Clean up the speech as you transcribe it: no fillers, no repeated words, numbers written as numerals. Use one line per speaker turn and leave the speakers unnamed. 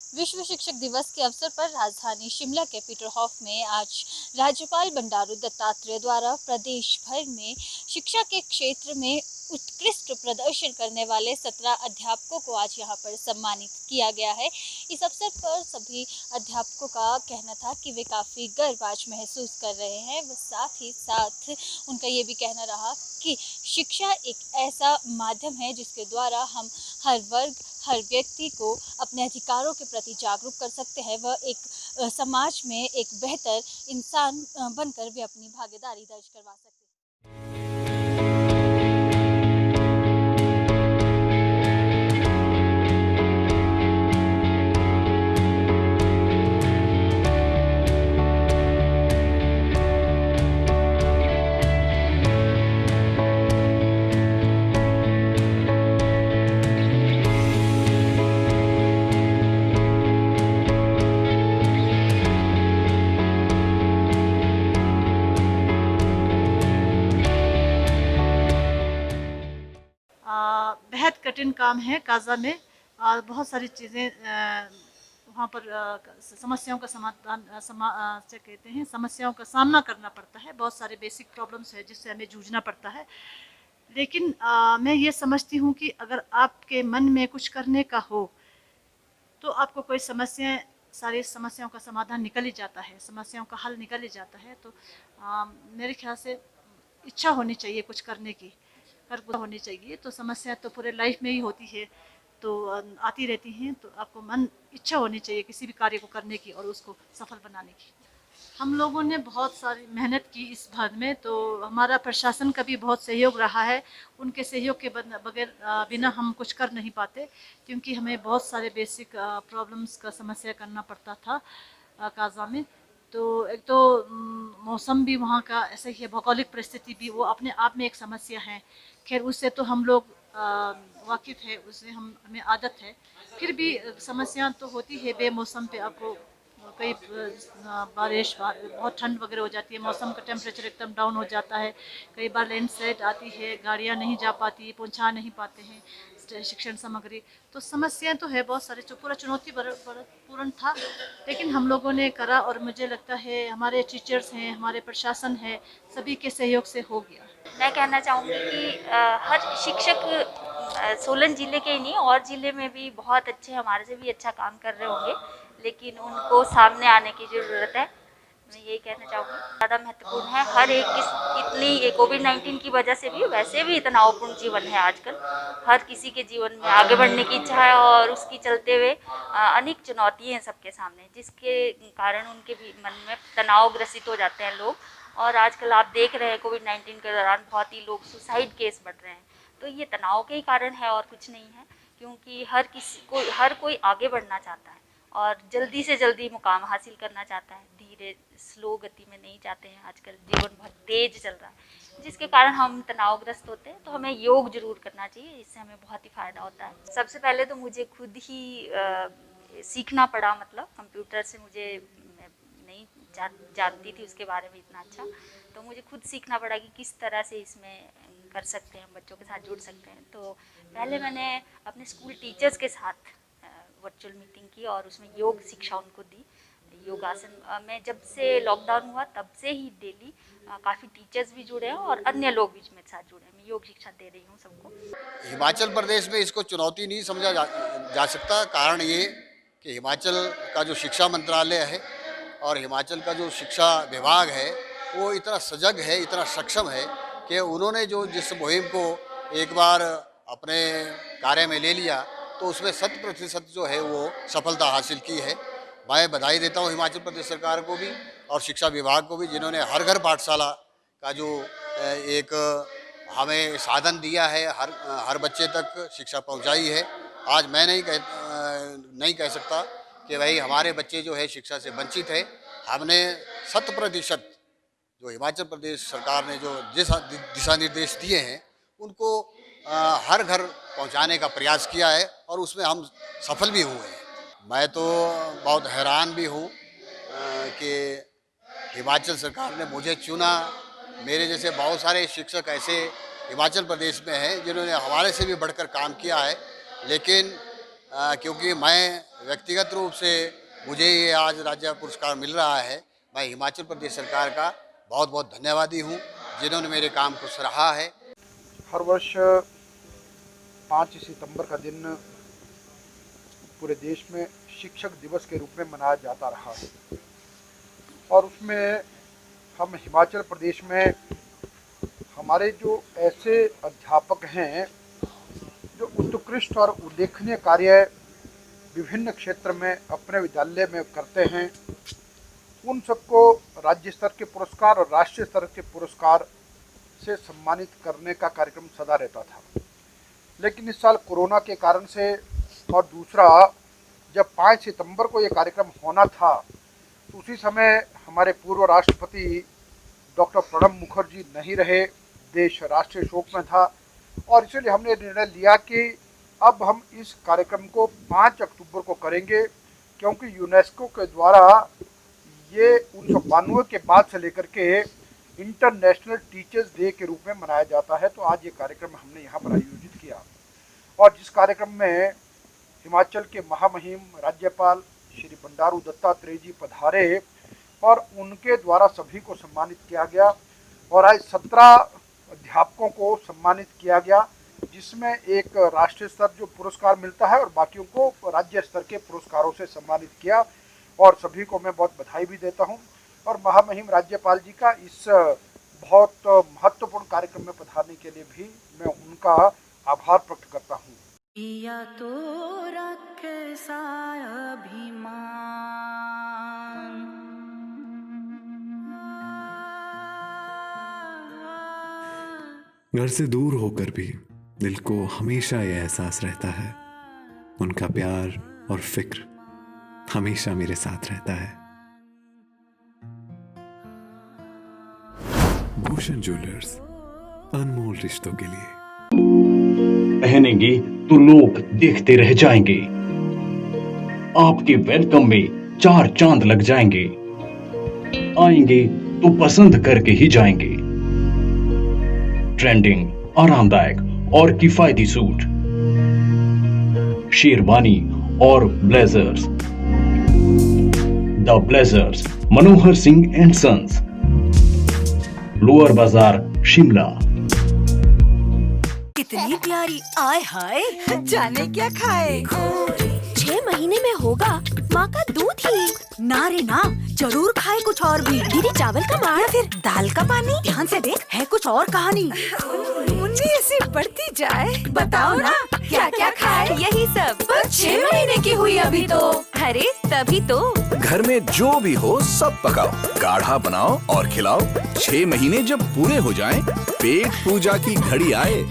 विश्व शिक्षक दिवस के अवसर पर राजधानी शिमला के पीटरहॉफ में आज राज्यपाल बंडारू दत्तात्रेय द्वारा प्रदेश भर में शिक्षा के क्षेत्र में उत्कृष्ट प्रदर्शन करने वाले 17 अध्यापकों को आज यहां पर सम्मानित किया गया है। इस अवसर पर सभी अध्यापकों का कहना था कि वे काफ़ी गर्व आज महसूस कर रहे हैं। व साथ ही साथ उनका ये भी कहना रहा कि शिक्षा एक ऐसा माध्यम है जिसके द्वारा हम हर वर्ग, हर व्यक्ति को अपने अधिकारों के प्रति जागरूक कर सकते हैं। वह एक समाज में एक बेहतर इंसान बनकर भी अपनी भागीदारी दर्ज करवा सकते हैं।
बेहद कठिन काम है काजा में। और बहुत सारी चीज़ें वहाँ पर समस्याओं का समाधान से कहते हैं समस्याओं का सामना करना पड़ता है। बहुत सारे बेसिक प्रॉब्लम्स है जिससे हमें जूझना पड़ता है। लेकिन मैं ये समझती हूँ कि अगर आपके मन में कुछ करने का हो तो आपको कोई सारी समस्याओं का समाधान निकल ही जाता है, समस्याओं का हल निकल ही जाता है। तो मेरे ख्याल से इच्छा होनी चाहिए कुछ करने की, कर होनी चाहिए। तो समस्या तो पूरे लाइफ में ही होती है, तो आती रहती हैं। तो आपको इच्छा होनी चाहिए किसी भी कार्य को करने की और उसको सफल बनाने की। हम लोगों ने बहुत सारी मेहनत की इस भाग में, तो हमारा प्रशासन का भी बहुत सहयोग रहा है। उनके सहयोग के बगैर बिना हम कुछ कर नहीं पाते, क्योंकि हमें बहुत सारे बेसिक प्रॉब्लम्स का समस्या करना पड़ता था काजा में। तो एक तो मौसम भी वहाँ का ऐसा ही है, भौगोलिक परिस्थिति भी वो अपने आप में एक समस्या है। खैर उससे तो हम लोग वाकिफ़ है, उससे हमें आदत है। फिर भी समस्या तो होती है। बेमौसम पे आपको कई बारिश बहुत ठंड वगैरह हो जाती है, मौसम का टेम्परेचर एकदम डाउन हो जाता है। कई बार लैंडस्लाइड आती है, गाड़ियाँ नहीं जा पाती, पहुँचा नहीं पाते हैं शिक्षण सामग्री। तो समस्याएं तो है बहुत सारे, पूरा चुनौती पूर्ण था। लेकिन हम लोगों ने करा और मुझे लगता है हमारे टीचर्स हैं, हमारे प्रशासन है, सभी के सहयोग से हो गया।
मैं कहना चाहूँगी कि हर शिक्षक सोलन ज़िले के ही नहीं और ज़िले में भी बहुत अच्छे, हमारे से भी अच्छा काम कर रहे होंगे, लेकिन उनको सामने आने की ज़रूरत है। मैं यही कहना चाहूँगी, ज़्यादा महत्वपूर्ण है। हर एक इतनी कोविड-19 की वजह से भी, वैसे भी तनावपूर्ण जीवन है आजकल। हर किसी के जीवन में आगे बढ़ने की इच्छा है और उसकी चलते हुए अनेक चुनौतियाँ हैं सबके सामने, जिसके कारण उनके भी मन में तनाव ग्रसित हो जाते हैं लोग। और आजकल आप देख रहे हैं कोविड-19 के दौरान बहुत ही लोग सुसाइड केस बढ़ रहे हैं। तो ये तनाव के ही कारण है और कुछ नहीं है, क्योंकि हर कोई आगे बढ़ना चाहता है और जल्दी से जल्दी मुकाम हासिल करना चाहता है। धीरे स्लो गति में नहीं चाहते हैं। आजकल जीवन बहुत तेज चल रहा है, जिसके कारण हम तनावग्रस्त होते हैं। तो हमें योग जरूर करना चाहिए, इससे हमें बहुत ही फ़ायदा होता है। सबसे पहले तो मुझे खुद ही सीखना पड़ा, मतलब कंप्यूटर से मुझे नहीं जानती थी उसके बारे में इतना अच्छा। तो मुझे खुद सीखना पड़ा कि किस तरह से इसमें कर सकते हैं, बच्चों के साथ जुड़ सकते हैं। तो पहले मैंने अपने स्कूल टीचर्स के साथ वर्चुअल मीटिंग की और उसमें योग शिक्षा उनको दी। योगासन में जब से लॉकडाउन हुआ तब से ही डेली काफ़ी टीचर्स भी जुड़े हैं और अन्य लोग भी मेरे साथ जुड़े हैं। मैं योग शिक्षा दे रही हूँ सबको।
हिमाचल प्रदेश में इसको चुनौती नहीं समझा जा सकता। कारण ये कि हिमाचल का जो शिक्षा मंत्रालय है और हिमाचल का जो शिक्षा विभाग है वो इतना सजग है, इतना सक्षम है कि उन्होंने जो जिस मुहिम को एक बार अपने कार्य में ले लिया तो उसमें 100% जो है वो सफलता हासिल की है। मैं बधाई देता हूँ हिमाचल प्रदेश सरकार को भी और शिक्षा विभाग को भी, जिन्होंने हर घर पाठशाला का जो एक हमें साधन दिया है, हर बच्चे तक शिक्षा पहुंचाई है। आज मैं नहीं कह सकता कि भाई हमारे बच्चे जो है शिक्षा से वंचित है। हमने 100% जो हिमाचल प्रदेश सरकार ने जो दिशा निर्देश दिए हैं उनको हर घर पहुंचाने का प्रयास किया है और उसमें हम सफल भी हुए हैं। मैं तो बहुत हैरान भी हूँ कि हिमाचल सरकार ने मुझे चुना। मेरे जैसे बहुत सारे शिक्षक ऐसे हिमाचल प्रदेश में हैं जिन्होंने हमारे से भी बढ़कर काम किया है, लेकिन क्योंकि मैं व्यक्तिगत रूप से मुझे ये आज राज्य पुरस्कार मिल रहा है, मैं हिमाचल प्रदेश सरकार का बहुत बहुत धन्यवादी हूँ, जिन्होंने मेरे काम को सराहा है।
हर वर्ष 5 सितंबर का दिन पूरे देश में शिक्षक दिवस के रूप में मनाया जाता रहा है और उसमें हम हिमाचल प्रदेश में हमारे जो ऐसे अध्यापक हैं जो उत्कृष्ट और उल्लेखनीय कार्य विभिन्न क्षेत्र में अपने विद्यालय में करते हैं, उन सबको राज्य स्तर के पुरस्कार और राष्ट्रीय स्तर के पुरस्कार से सम्मानित करने का कार्यक्रम सदा रहता था। लेकिन इस साल कोरोना के कारण से और दूसरा जब 5 सितंबर को ये कार्यक्रम होना था तो उसी समय हमारे पूर्व राष्ट्रपति डॉक्टर प्रणब मुखर्जी नहीं रहे, देश राष्ट्रीय शोक में था और इसलिए हमने निर्णय लिया कि अब हम इस कार्यक्रम को 5 अक्टूबर को करेंगे, क्योंकि यूनेस्को के द्वारा ये 1992 के बाद से लेकर के इंटरनेशनल टीचर्स डे के रूप में मनाया जाता है। तो आज ये कार्यक्रम हमने यहाँ पर आयोजित किया और जिस कार्यक्रम में हिमाचल के महामहिम राज्यपाल श्री बंडारू दत्तात्रेय जी पधारे और उनके द्वारा सभी को सम्मानित किया गया और आज 17 अध्यापकों को सम्मानित किया गया, जिसमें एक राष्ट्रीय स्तर जो पुरस्कार मिलता है और बाकियों को राज्य स्तर के पुरस्कारों से सम्मानित किया और सभी को मैं बहुत बधाई भी देता हूं और महामहिम राज्यपाल जी का इस बहुत महत्वपूर्ण कार्यक्रम में पधारने के लिए भी मैं उनका आभार प्रकट करता हूं।
या तो रक्षा अभिमान
घर से दूर होकर भी दिल को हमेशा यह एहसास रहता है, उनका प्यार और फिक्र हमेशा मेरे साथ रहता है। भूषण ज्वेलर्स, अनमोल रिश्तों के लिए।
पहनेंगे तो लोग देखते रह जाएंगे, आपके वेलकम में 4 चांद लग जाएंगे, आएंगे तो पसंद करके ही जाएंगे। ट्रेंडिंग, आरामदायक और किफायती सूट, शेरवानी और blazers. The blazers, Manohar Singh and sons, lower Bazaar, Shimla.
कितनी प्यारी, आय हाय जाने क्या खाए।
6 महीने में होगा माँ का दूध ही।
ना रे ना, जरूर खाए कुछ और भी।
दीदी चावल का मार,
या फिर दाल का पानी। ध्यान से देख, है कुछ और कहानी। मुन्नी ऐसी बढ़ती जाए, बताओ ना क्या क्या खाए।
यही सब।
पर 6 महीने की हुई अभी तो।
अरे तभी तो।
घर में जो भी हो सब पकाओ, गाढ़ा बनाओ और खिलाओ। 6 महीने जब पूरे हो जाएं, पेट पूजा की घड़ी आए